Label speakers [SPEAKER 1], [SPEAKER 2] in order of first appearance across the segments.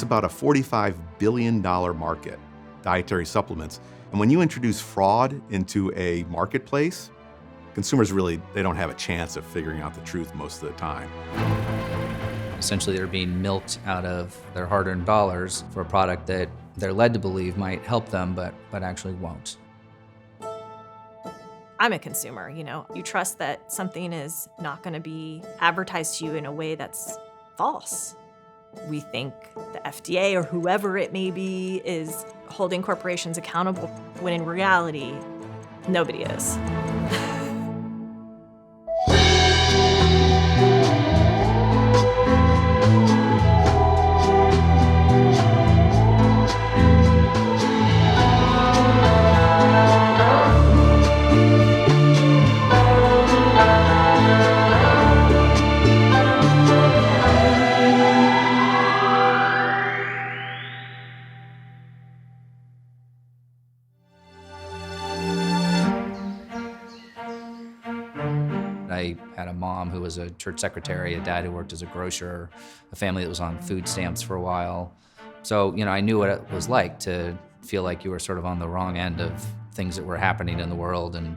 [SPEAKER 1] about a $45 billion market, dietary supplements. And when you introduce fraud into a marketplace, consumers really, they don't have a chance of figuring out the truth most of the time.
[SPEAKER 2] Essentially, they're being milked out of their hard-earned dollars for a product that they're led to believe might help them, but actually won't.
[SPEAKER 3] I'm a consumer, You trust that something is not going to be advertised to you in a way that's false. We think the FDA or whoever it may be is holding corporations accountable, when in reality, nobody is.
[SPEAKER 2] I had a mom who was a church secretary, a dad who worked as a grocer, a family that was on food stamps for a while. So, I knew what it was like to feel like you were sort of on the wrong end of things that were happening in the world and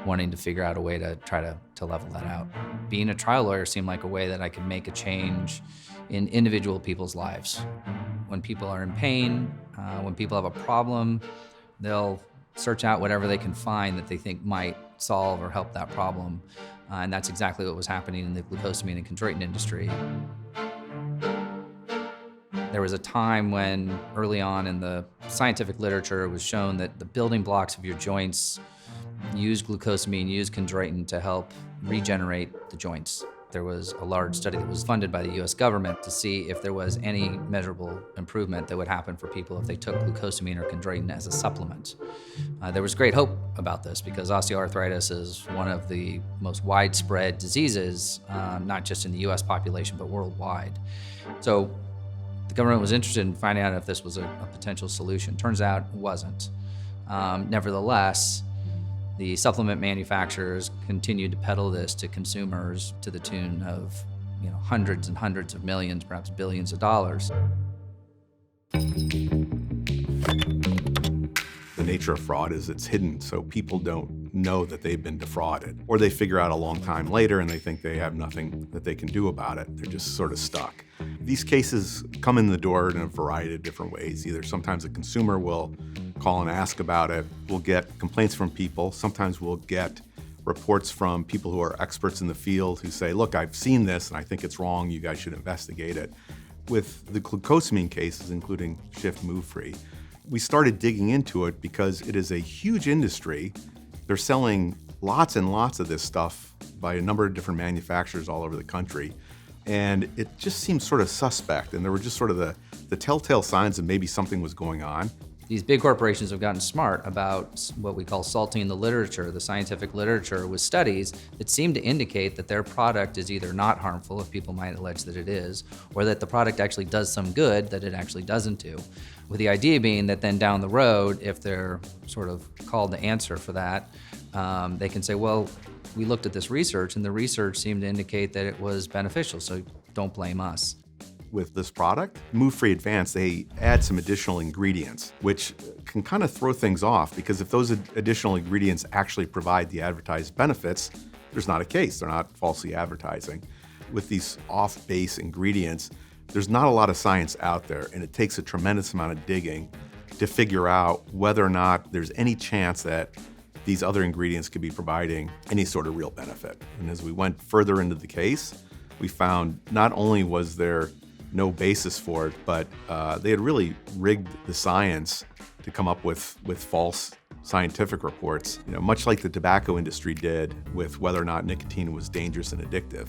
[SPEAKER 2] wanting to figure out a way to try to level that out. Being a trial lawyer seemed like a way that I could make a change in individual people's lives. When people are in pain, when people have a problem, they'll search out whatever they can find that they think might solve or help that problem. And that's exactly what was happening in the glucosamine and chondroitin industry. There was a time when, early on in the scientific literature, it was shown that the building blocks of your joints use glucosamine, use chondroitin to help regenerate the joints. There was a large study that was funded by the US government to see if there was any measurable improvement that would happen for people if they took glucosamine or chondroitin as a supplement. There was great hope about this because osteoarthritis is one of the most widespread diseases, not just in the US population, but worldwide. So the government was interested in finding out if this was a potential solution. Turns out it wasn't. Nevertheless, the supplement manufacturers continued to peddle this to consumers to the tune of, hundreds and hundreds of millions, perhaps billions of dollars.
[SPEAKER 1] The nature of fraud is it's hidden, so people don't know that they've been defrauded. Or they figure out a long time later and they think they have nothing that they can do about it. They're just sort of stuck. These cases come in the door in a variety of different ways. Either sometimes a consumer will call and ask about it. We'll get complaints from people. Sometimes we'll get reports from people who are experts in the field who say, look, I've seen this and I think it's wrong. You guys should investigate it. With the glucosamine cases, including Schiff Move-Free, we started digging into it because it is a huge industry. They're selling lots and lots of this stuff by a number of different manufacturers all over the country. And it just seemed sort of suspect. And there were just sort of the telltale signs that maybe something was going on.
[SPEAKER 2] These big corporations have gotten smart about what we call salting the literature, the scientific literature, with studies that seem to indicate that their product is either not harmful, if people might allege that it is, or that the product actually does some good that it actually doesn't do. With the idea being that then down the road, if they're sort of called to answer for that, they can say, well, we looked at this research and the research seemed to indicate that it was beneficial, so don't blame us.
[SPEAKER 1] With this product, Move-Free Advanced, they add some additional ingredients, which can kind of throw things off because if those additional ingredients actually provide the advertised benefits, there's not a case. They're not falsely advertising. With these off-base ingredients, there's not a lot of science out there, and it takes a tremendous amount of digging to figure out whether or not there's any chance that these other ingredients could be providing any sort of real benefit. And as we went further into the case, we found not only was there no basis for it, but they had really rigged the science to come up with false scientific reports, much like the tobacco industry did with whether or not nicotine was dangerous and addictive.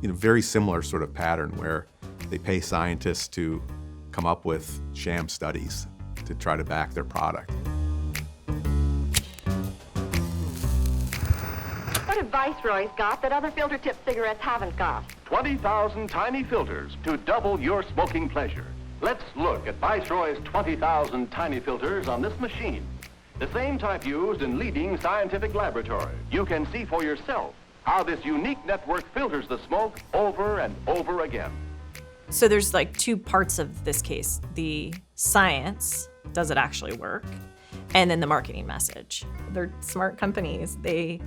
[SPEAKER 1] Very similar sort of pattern where they pay scientists to come up with sham studies to try to back their product.
[SPEAKER 4] What have Viceroy's got that other filter-tipped cigarettes haven't got?
[SPEAKER 5] 20,000 tiny filters to double your smoking pleasure. Let's look at Viceroy's 20,000 tiny filters on this machine. The same type used in leading scientific laboratories. You can see for yourself how this unique network filters the smoke over and over again.
[SPEAKER 3] So there's like two parts of this case. The science, does it actually work? And then the marketing message. They're smart companies. They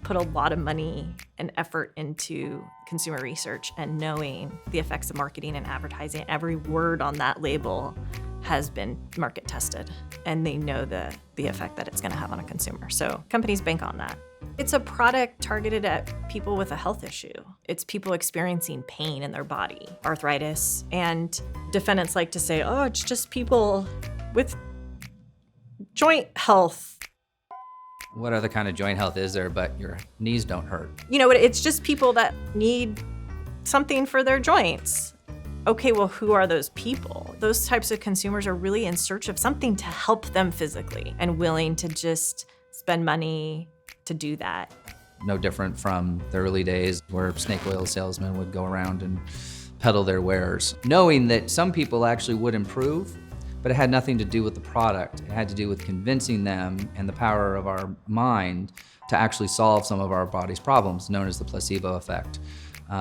[SPEAKER 3] put a lot of money and effort into consumer research and knowing the effects of marketing and advertising. Every word on that label has been market tested, and they know the effect that it's gonna have on a consumer. So companies bank on that. It's a product targeted at people with a health issue. It's people experiencing pain in their body, arthritis, and defendants like to say, oh, it's just people with joint health.
[SPEAKER 2] What other kind of joint health is there but your knees don't hurt?
[SPEAKER 3] You know, it's just people that need something for their joints. Okay, well, who are those people? Those types of consumers are really in search of something to help them physically and willing to just spend money to do that.
[SPEAKER 2] No different from the early days where snake oil salesmen would go around and peddle their wares, knowing that some people actually would improve, but it had nothing to do with the product. It had to do with convincing them and the power of our mind to actually solve some of our body's problems, known as the placebo effect.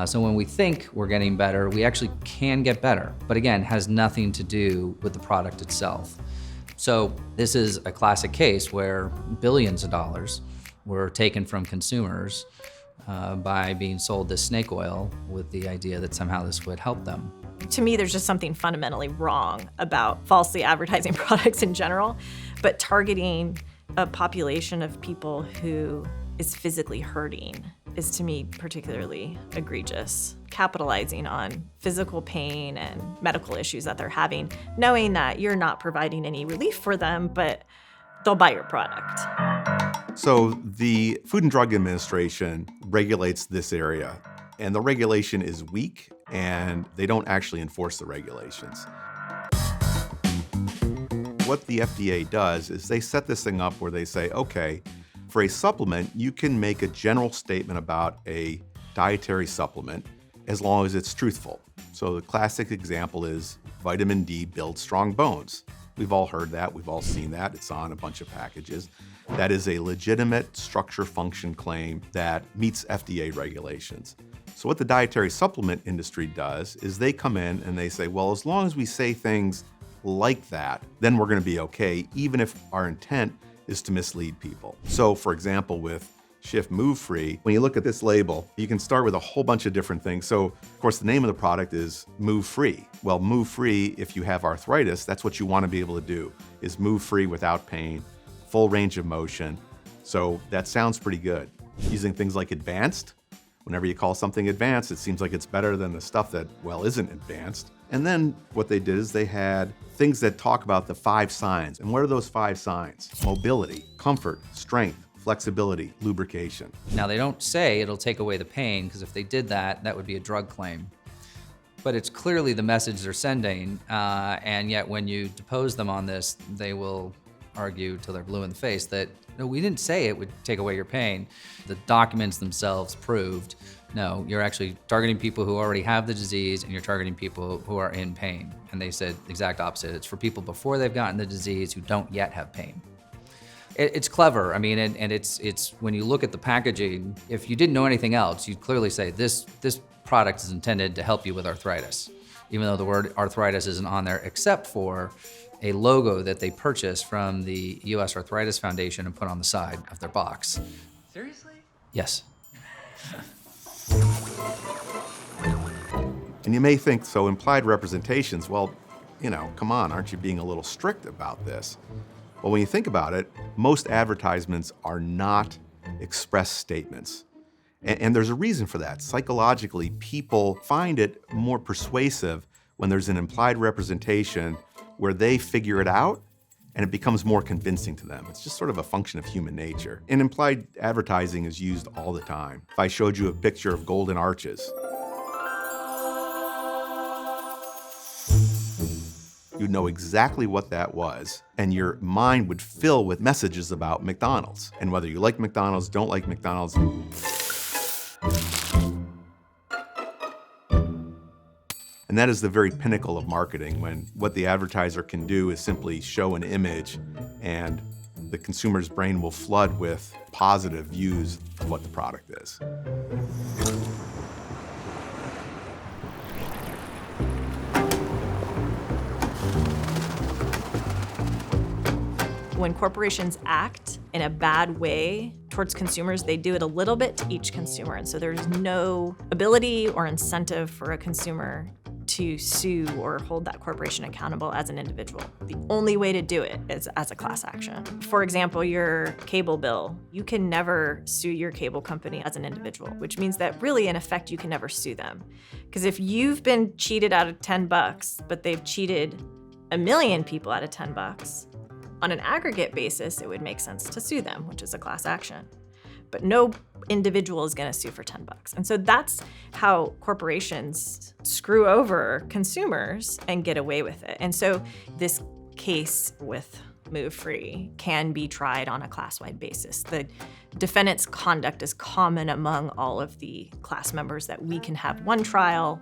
[SPEAKER 2] So when we think we're getting better, we actually can get better, but again, has nothing to do with the product itself. So this is a classic case where billions of dollars were taken from consumers by being sold this snake oil with the idea that somehow this would help them.
[SPEAKER 3] To me, there's just something fundamentally wrong about falsely advertising products in general, but targeting a population of people who is physically hurting is, to me, particularly egregious. Capitalizing on physical pain and medical issues that they're having, knowing that you're not providing any relief for them, but they'll buy your product.
[SPEAKER 1] So the Food and Drug Administration regulates this area, and the regulation is weak, and they don't actually enforce the regulations. What the FDA does is they set this thing up where they say, okay, for a supplement, you can make a general statement about a dietary supplement as long as it's truthful. So the classic example is vitamin D builds strong bones. We've all heard that, we've all seen that, it's on a bunch of packages. That is a legitimate structure function claim that meets FDA regulations. So what the dietary supplement industry does is they come in and they say, well, as long as we say things like that, then we're gonna be okay, even if our intent is to mislead people. So for example, with Schiff Move Free, when you look at this label, you can start with a whole bunch of different things. So of course the name of the product is Move Free. Well, Move Free, if you have arthritis, that's what you wanna be able to do, is move free without pain, full range of motion. So that sounds pretty good. Using things like advanced, whenever you call something advanced, it seems like it's better than the stuff that, well, isn't advanced. And then what they did is they had things that talk about the 5 signs. And what are those 5 signs? Mobility, comfort, strength, flexibility, lubrication.
[SPEAKER 2] Now they don't say it'll take away the pain, because if they did that, that would be a drug claim. But it's clearly the message they're sending, and yet when you depose them on this, they will argue till they're blue in the face that, no, we didn't say it would take away your pain. The documents themselves proved, no, you're actually targeting people who already have the disease and you're targeting people who are in pain. And they said the exact opposite. It's for people before they've gotten the disease who don't yet have pain. It's clever. I mean, and it's when you look at the packaging, if you didn't know anything else, you'd clearly say this product is intended to help you with arthritis, even though the word arthritis isn't on there, except for a logo that they purchased from the US Arthritis Foundation and put on the side of their box.
[SPEAKER 6] Seriously?
[SPEAKER 2] Yes.
[SPEAKER 1] And you may think, so implied representations, well, you know, come on, aren't you being a little strict about this? Well, when you think about it, most advertisements are not express statements. And there's a reason for that. Psychologically, people find it more persuasive when there's an implied representation where they figure it out and it becomes more convincing to them. It's just sort of a function of human nature. And implied advertising is used all the time. If I showed you a picture of golden arches, you'd know exactly what that was, and your mind would fill with messages about McDonald's. And whether you like McDonald's, don't like McDonald's. And that is the very pinnacle of marketing, when what the advertiser can do is simply show an image and the consumer's brain will flood with positive views of what the product is.
[SPEAKER 3] When corporations act in a bad way towards consumers, they do it a little bit to each consumer. And so there's no ability or incentive for a consumer to sue or hold that corporation accountable as an individual. The only way to do it is as a class action. For example, your cable bill, you can never sue your cable company as an individual, which means that really in effect you can never sue them. Because if you've been cheated out of $10, but they've cheated 1 million people out of $10, on an aggregate basis, it would make sense to sue them, which is a class action. But no individual is going to sue for $10. And so that's how corporations screw over consumers and get away with it. And so this case with Move Free can be tried on a class-wide basis. The defendant's conduct is common among all of the class members, that we can have one trial.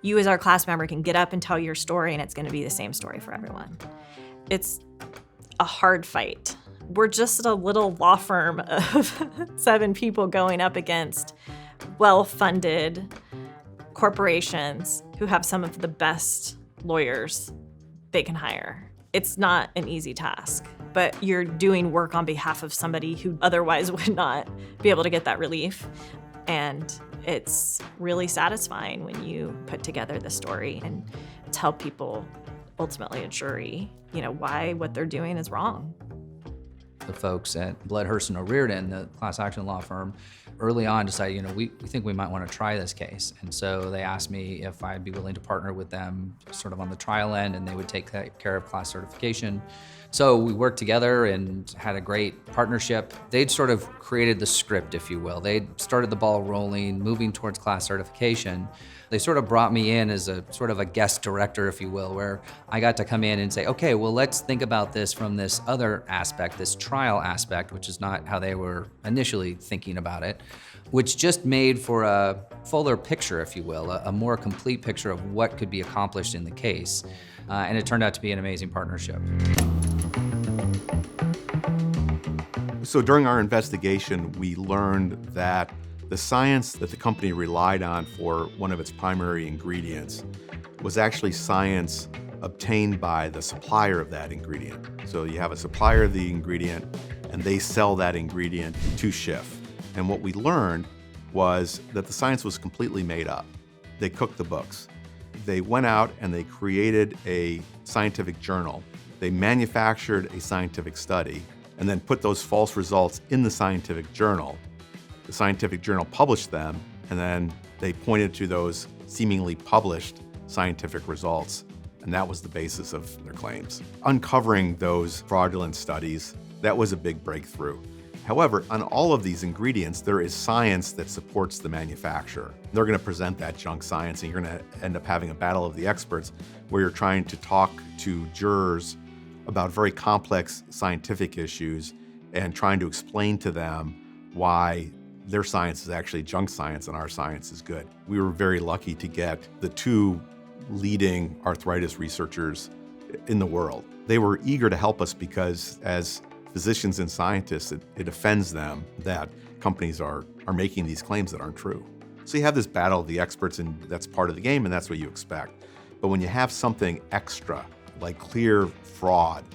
[SPEAKER 3] You as our class member can get up and tell your story, and it's going to be the same story for everyone. It's a hard fight. We're just a little law firm of 7 people going up against well-funded corporations who have some of the best lawyers they can hire. It's not an easy task, but you're doing work on behalf of somebody who otherwise would not be able to get that relief. And it's really satisfying when you put together the story and tell people, ultimately a jury, why what they're doing is wrong.
[SPEAKER 2] The folks at Blood, Hurst & O'Riordan, the class action law firm, early on decided, we think we might want to try this case. And so they asked me if I'd be willing to partner with them sort of on the trial end, and they would take care of class certification. So we worked together and had a great partnership. They'd sort of created the script, if you will. They'd started the ball rolling, moving towards class certification. They sort of brought me in as a sort of a guest director, if you will, where I got to come in and say, okay, well, let's think about this from this other aspect, this trial aspect, which is not how they were initially thinking about it, which just made for a fuller picture, if you will, a more complete picture of what could be accomplished in the case. And it turned out to be an amazing partnership.
[SPEAKER 1] So during our investigation, we learned that the science that the company relied on for one of its primary ingredients was actually science obtained by the supplier of that ingredient. So you have a supplier of the ingredient, and they sell that ingredient to Schiff. And what we learned was that the science was completely made up. They cooked the books. They went out and they created a scientific journal. They manufactured a scientific study and then put those false results in the scientific journal. The scientific journal published them, and then they pointed to those seemingly published scientific results, and that was the basis of their claims. Uncovering those fraudulent studies, that was a big breakthrough. However, on all of these ingredients, there is science that supports the manufacturer. They're going to present that junk science, and you're going to end up having a battle of the experts where you're trying to talk to jurors about very complex scientific issues and trying to explain to them why their science is actually junk science and our science is good. We were very lucky to get the 2 leading arthritis researchers in the world. They were eager to help us because as physicians and scientists, it offends them that companies are making these claims that aren't true. So you have this battle of the experts, and that's part of the game, and that's what you expect. But when you have something extra, like clear fraud,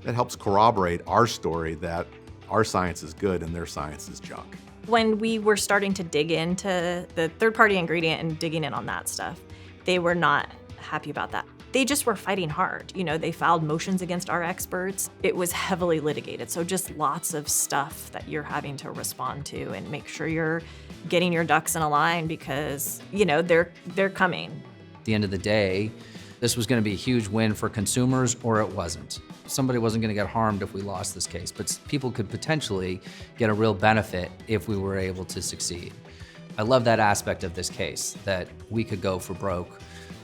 [SPEAKER 1] that helps corroborate our story that our science is good and their science is junk.
[SPEAKER 3] When we were starting to dig into the third-party ingredient and digging in on that stuff, they were not happy about that. They just were fighting hard. They filed motions against our experts. It was heavily litigated, so just lots of stuff that you're having to respond to and make sure you're getting your ducks in a line because, they're coming.
[SPEAKER 2] At the end of the day, this was going to be a huge win for consumers, or it wasn't. Somebody wasn't going to get harmed if we lost this case, but people could potentially get a real benefit if we were able to succeed. I love that aspect of this case, that we could go for broke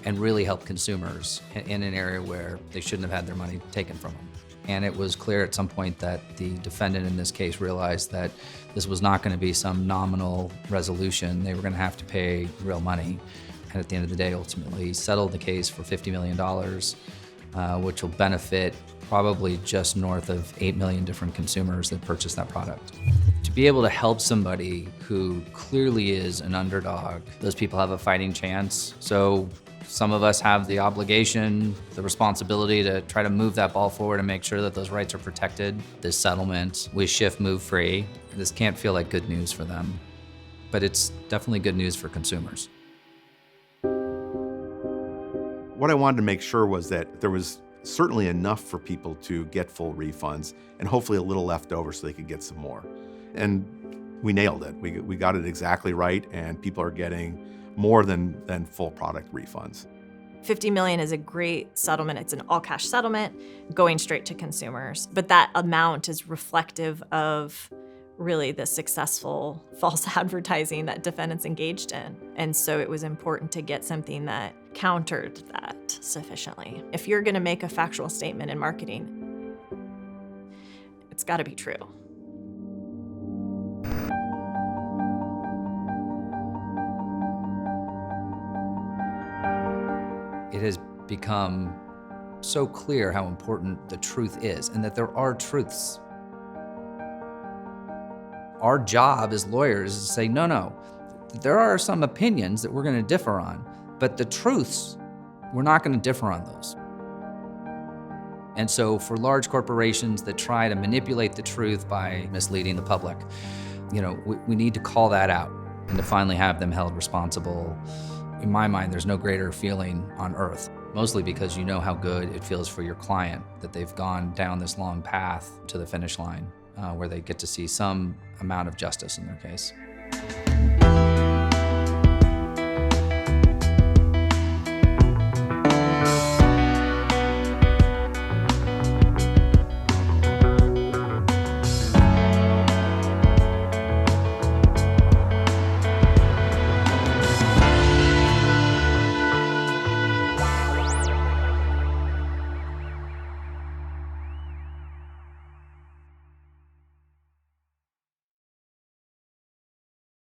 [SPEAKER 2] and really help consumers in an area where they shouldn't have had their money taken from them. And it was clear at some point that the defendant in this case realized that this was not going to be some nominal resolution. They were going to have to pay real money. And at the end of the day, ultimately settled the case for $50 million, which will benefit probably just north of 8 million different consumers that purchase that product. To be able to help somebody who clearly is an underdog, those people have a fighting chance. So Some of us have the obligation, the responsibility to try to move that ball forward and make sure that those rights are protected. This settlement with Schiff move free, this can't feel like good news for them, but it's definitely good news for consumers.
[SPEAKER 1] What I wanted to make sure was that there was certainly enough for people to get full refunds and hopefully a little left over so they could get some more. And we nailed it. We got it exactly right, and people are getting more than full product refunds.
[SPEAKER 3] $50 million is a great settlement. It's an all-cash settlement going straight to consumers. But that amount is reflective of really the successful false advertising that defendants engaged in. And so it was important to get something that countered that sufficiently. If you're going to make a factual statement in marketing, it's got to be true.
[SPEAKER 2] It has become so clear how important the truth is and that there are truths. Our job as lawyers is to say, no, there are some opinions that we're going to differ on, but the truths, we're not going to differ on those. And so for large corporations that try to manipulate the truth by misleading the public, we need to call that out and to finally have them held responsible. In my mind, there's no greater feeling on earth, mostly because you know how good it feels for your client that they've gone down this long path to the finish line where they get to see some amount of justice in their case.